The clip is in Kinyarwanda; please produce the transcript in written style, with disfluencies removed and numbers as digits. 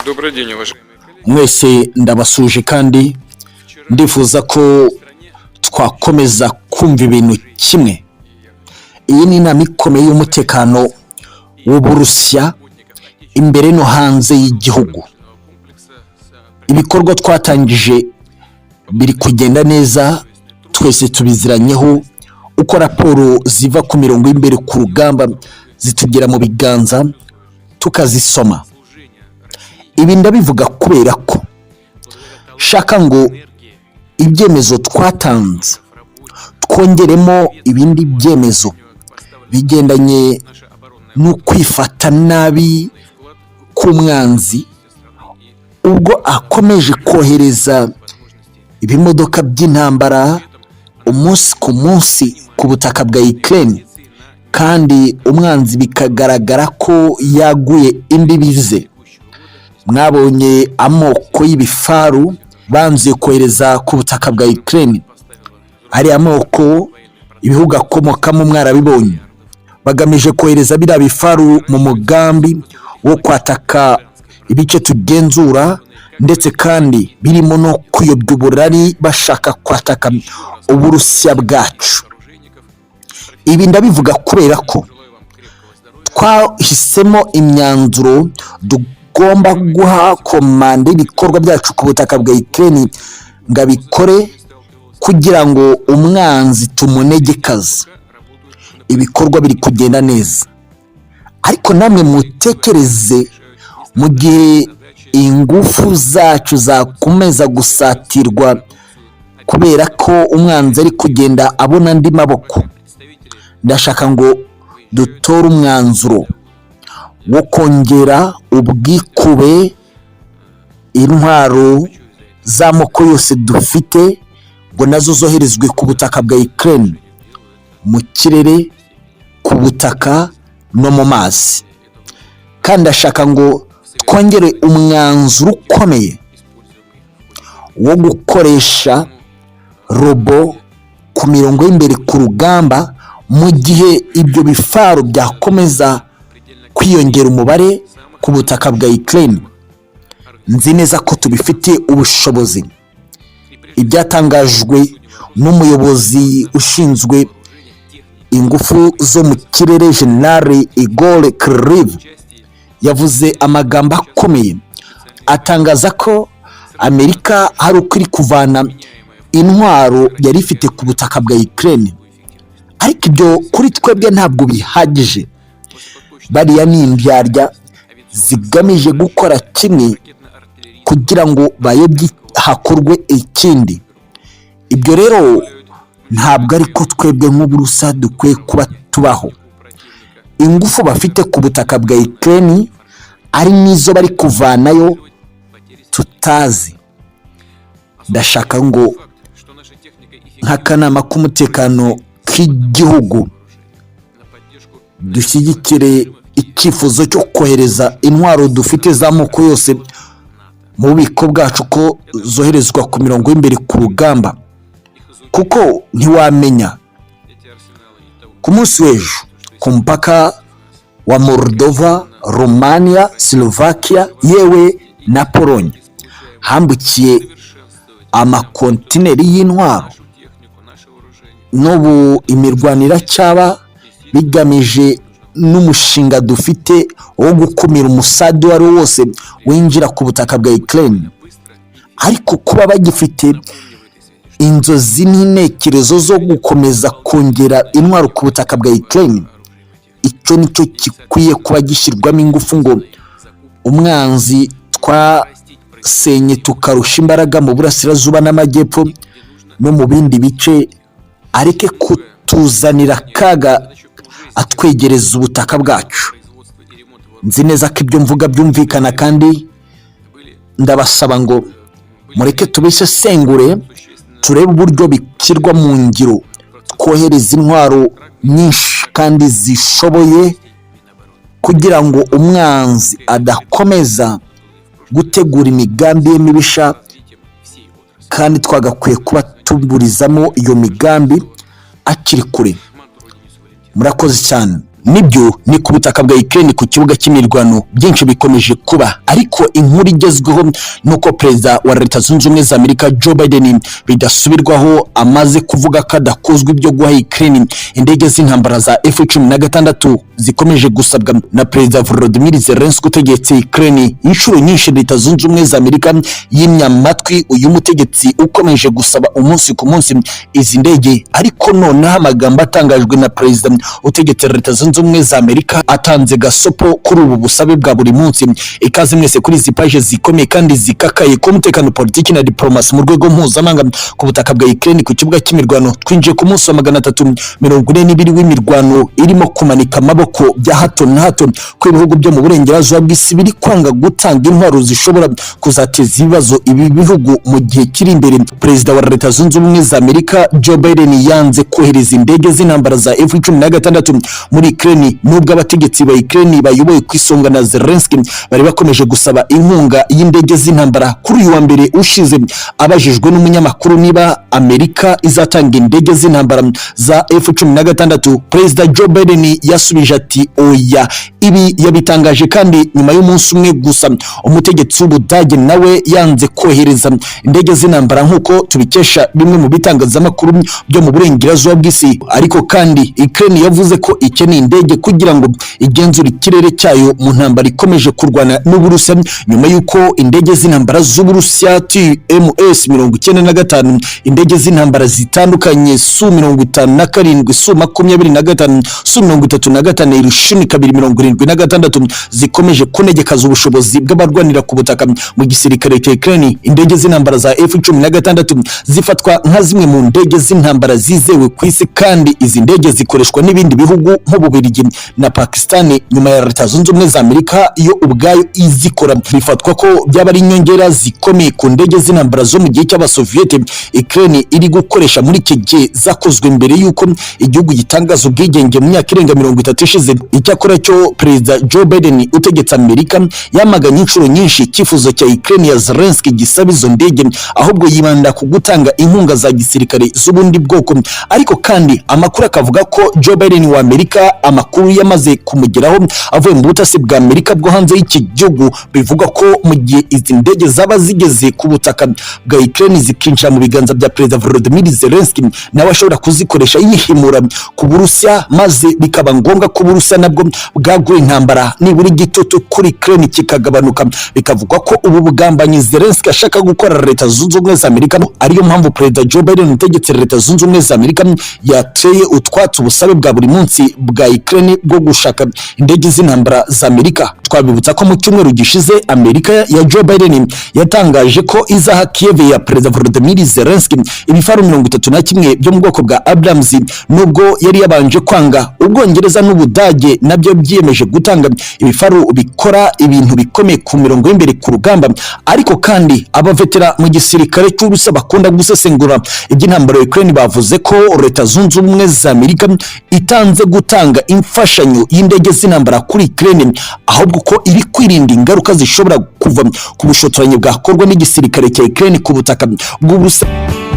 Добрый день, уважаемые коллеги. mwese ndabasuje kandi ndifuza ko twakomeza kumva ibintu kimwe. Iyi ni inama ikomeye y'umutekano w'Uburusiya imbere no hanze y'igihugu. Ibikorwa twatangije biri kugenda neza, twese tubiziranyeho uko raporo ziva ku mirongo y'imbere ku rugamba zitugera mu biganza tukazisoma. Ibi ndabivuga kubera ko shaka ngo ibyemezo twatanze twongeremo ibindi byemezo bigendanye no kwifata nabi k'umwanzi ubwo akomeje kohereza ibimodoka by'intambara umunsi ku munsi ku butaka bwa Ukraine, kandi umwanzi bikagaragara ko yaguye imbibize. Mwabonye amoko y'ibifaru banze kohereza ku butaka bwa Ukraine, ari amoko ibihugu akomokamo mwarabibonye, bagamije kohereza biriya bifaru mu mugambi wo kwataka ibice tugenzura, ndetse kandi birimo no kuyobya uburari bashaka kwataka Uburusiya bwacu. Ibi ndabivuga kubera ko twahisemo imyanzuro tugomba guha komande ibikorwa byacu ku butaka bwa Ukraine ngo abikore kugira ngo umwanzi tumunegekaze. Ibikorwa biri kugenda neza, ariko namwe mutekereze mu gihe ingufu zacu zakomeza gusatirwa kubera ko umwanzi ari kugenda abona andi maboko. Ndashaka ngo dutore umwanzuro wo kongera ubwikube intwaro z'amoko yose dufite ngo nazo zoherezwe ku butaka bwa Ukraine, mu kirere, ku butaka no mu mazi. Kandi ndashaka ngo twongere umwanzuro ukomeye wo gukoresha robo ku mirongo y'imbere ku rugamba mu gihe ibyo bifaru byakomeza kwiyongera umubare ku butaka bwa Ukraine. Nzi neza ko tubifite ubushobozi. Ibyatangajwe n'umuyobozi ushinzwe ingufu zo mu kirere General Igor Kriv yavuze amagambo akomeye, atangaza ko Amerika hari ukuri kuvana intwaro yari ifite ku butaka bwa Ukraine, ariko ibyo kuri twebwe ntabwo bihagije. Bariya ni imbyarya zigamije gukora kimwe kugira ngo bayobye hakorwe ikindi. Ibyo rero ntabwo ariko twebwe nk'Uburusiya dukwiye kuba tubaho. Ingufu bafite ku butaka bwa Ukraine ari nizo bari kuvanayo tutazi. Ndashaka ngo nk'akanama k'umutekano k'igihugu dushyigikire icyifuzo cyo kohereza intwaro dufite z'amoko yose mu bubiko bwacu ko zoherezwa ku mirongo y'imbere ku rugamba, kuko ntiwamenya ku munsi w'ejo ku mpaka wa Moldova, Romania, Slovakia yewe na Pologne hambukiye amakontineri y'intwaro. N'ubu imirwanire cyaba bigamije n'umushinga dufite wo gukumira umusadi wari wose winjira ku butaka bwa Ukraine. Ariko kuba bagifite inzozi n'intekerezo zo gukomeza kongera intwaro ku butaka bwa Ukraine, icyo nicyo gikwiye kuba gishyirwamo ingufu ngo umwanzi twasenye tukarusha imbaraga mu burasirazuba n'amajyepfo no mu bindi bice areke kutuzanira kaga atwegereza ubutaka bwacu. Nzi neza ko ibyo mvuga byumvikana, kandi ndabasaba ngo mureke tubisesengure turebe uburyo bishyirwa mu ngiro, twohereza intwaro nyinshi kandi zishoboye kugira ngo umwanzi adakomeza gutegura imigambi ye mibisha, kandi twagakwiye kuba tuburizamo iyo migambi akiri kure. Murakoze cyane. nibyo ni ku butaka bwa Ukraine ku kibuga cy'imirwano byinshi bikomeje kuba, ariko inkuru igezweho nuko perezida wa Leta Zunze Ubumwe za Amerika Joe Biden bidasubirwaho amaze kuvuga ko adakozwe ibyo guha Ukraine indege z'intambara za F-16 zikomeje gusabwa na perezida Volodymyr Zelensky utegetse Ukraine. Inshuro nyinshi Leta Zunze Ubumwe za Amerika y'imyamatwi uyu mutegetsi ukomeje gusaba umunsi ku munsi izi ndege, ariko noneho amagambo atangajwe na perezida utegetse Leta Zunze Ubumwe za Amerika atanze gasopo kuri ubu busabe bwa buri munsi. Ikaze mwese kuri izi page zikomeye kandi zikakaye ku mutekano, politiki na diplomasi mu rwego mpuzamahanga ku butaka bwa Ukraine ku kibuga cy'imirwano. Twinjiye ku munsi wa 342 w'imirwano irimo kumanika amaboko bya hato na hato ku ibihugu byo mu burengerazuba bw'isi biri kwanga gutanga intwaro zishobora kuzateza ibibazo ibi bihugu mu gihe kiri imbere. Perezida wa Leta Zunze Ubumwe za Amerika Joe Biden yanze kohereza indege z'intambara za F-16 muri Ukraine, nubwo abategetsi ba Ukraine bayoboye ku isonga na Zelensky bari bakomeje gusaba inkunga y'indege z'intambara. Kuri uyu wa mbere ushize, abajijwe n'umunyamakuru niba Amerika izatanga indege z'intambara za F-16, Perezida Joe Biden yasubije ati oya. Ibi yabitangaje kandi nyuma y'umunsi umwe gusa umutegetsi w'Ubudage nawe yanze kohereza indege z'intambara nk'uko tubikesha bimwe mu bitangazamakuru byo mu burengerazuba bw'isi. Ariko kandi Ukraine yavuze ko ikeneye indege kugira ngo igenzure ikirere cyayo mu ntambara ikomeje kurwana n'Uburusiya, nyuma y'uko indege z'intambara z'Uburusiya TMS-95, indege z'intambara zitandukanye Su-57, Su-25, Su-35, Irushuni-276 zikomeje kunegekaza ubushobozi bw'abarwanira ku butaka mu gisirikare cya Ukraine. Indege z'intambara za F-16 zifatwa nka zimwe mu ndege z'intambara zizewe ku isi, kandi izi ndege zikoreshwa n'ibindi bihugu nk'Ububiligi na Pakistan nyuma ya Leta Zunze Ubumwe za Amerika iyo ubwayo izikora. Bifatwa ko byaba ari inyongera zikomeye ku ndege z'intambara zo mu gihe cy'Abasoviete Ukraine iri gukoresha muri iki gihe zakozwe mbere y'uko igihugu gitangaza ubwigenge mu myaka irenga 30 ishize. Icyakora cyo Perezida Joe Biden utegetse Amerika yamaganye inshuro nyinshi icyifuzo cya Ukraine ya Zelensky gisaba izo ndege, ahubwo yibanda ku gutanga inkunga za gisirikare z'ubundi bwoko. Ariko kandi amakuru akavuga ko Joe Biden wa Amerika amakuru yamaze kumugeraho avuye mu butasi bwa Amerika bwo hanze y'iki gihugu, bivuga ko mu gihe izi ndege zaba zigeze ku butaka bwa Ukraine zikinjira mu biganza bya Perezida Volodymyr Zelensky, nawe ashobora kuzikoresha yihimura ku Burusiya, maze bikaba ngombwa ko Burusiya nabwo bwagura intambara nibura igitutu kuri Ukraine kikagabanuka. Bikavugwa ko ubu bugambanyi Zelensky ashaka gukora Leta Zunze Ubumwe za Amerika, ariyo mpamvu Perezida Joe Biden utegetse Leta Zunze Ubumwe za Amerika yateye utwatsi ubusabe bwa buri munsi bwa Ukraine bwo gushaka indege z'intambara za Amerika. Twabibutsa ko mu cyumweru gishize Amerika ya Joe Biden yatangaje ko izaha Kiev ya Perezida Volodymyr Zelensky ibifaru 31 byo mu bwoko bwa Abrams, nubwo yari yabanje kwanga. Ubwongereza n'Ubudage nabyo byiyemeje gutanga ibifaru bikora ibintu bikomeye ku mirongo y'imbere ku rugamba. Ariko kandi abavetera mu gisirikare cy'Uburusiya bakunda gusesengura iby'intambara ya Ukraine bavuze ko Leta Zunze Ubumwe za Amerika itanze gutanga imfashanyo y'indege z'intambara kuri Ukraine, ahubwo ko iri kwirinda ingaruka zishobora kuva ku bushotoranyi bwakorwa n'igisirikare cya Ukraine ku butaka bw'Uburusiya.